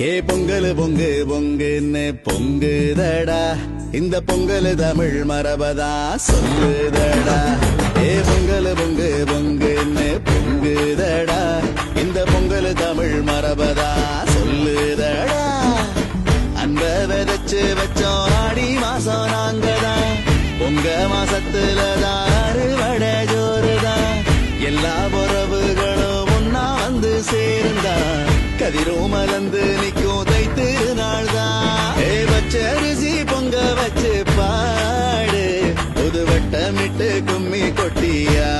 ஏ பொங்கல் பொங்கு பொங்குன்னு பொங்குதடா, இந்த பொங்கல் தமிழ் மரபதா சொல்லுதடா. ஏ பொங்கல் பொங்கு பொங்குன்னு பொங்குதடா, இந்த பொங்கல் தமிழ் மரபதா சொல்லுதடா. அன்ப விதைச்சு வச்சோம் ஆடி மாசம் நாங்கதான், பொங்க மாசத்துலதான் அறுவடை ஜோறுதான். எல்லா உறவுகளும் ஒன்னா வந்து சேர்ந்தா கதிரும் மலர்ந்து நிக்கும் தைத்து நாள் தான். பச்சரிசி பொங்க வச்சு பாடு, புது வட்டமிட்டு கும்மி கொட்டியா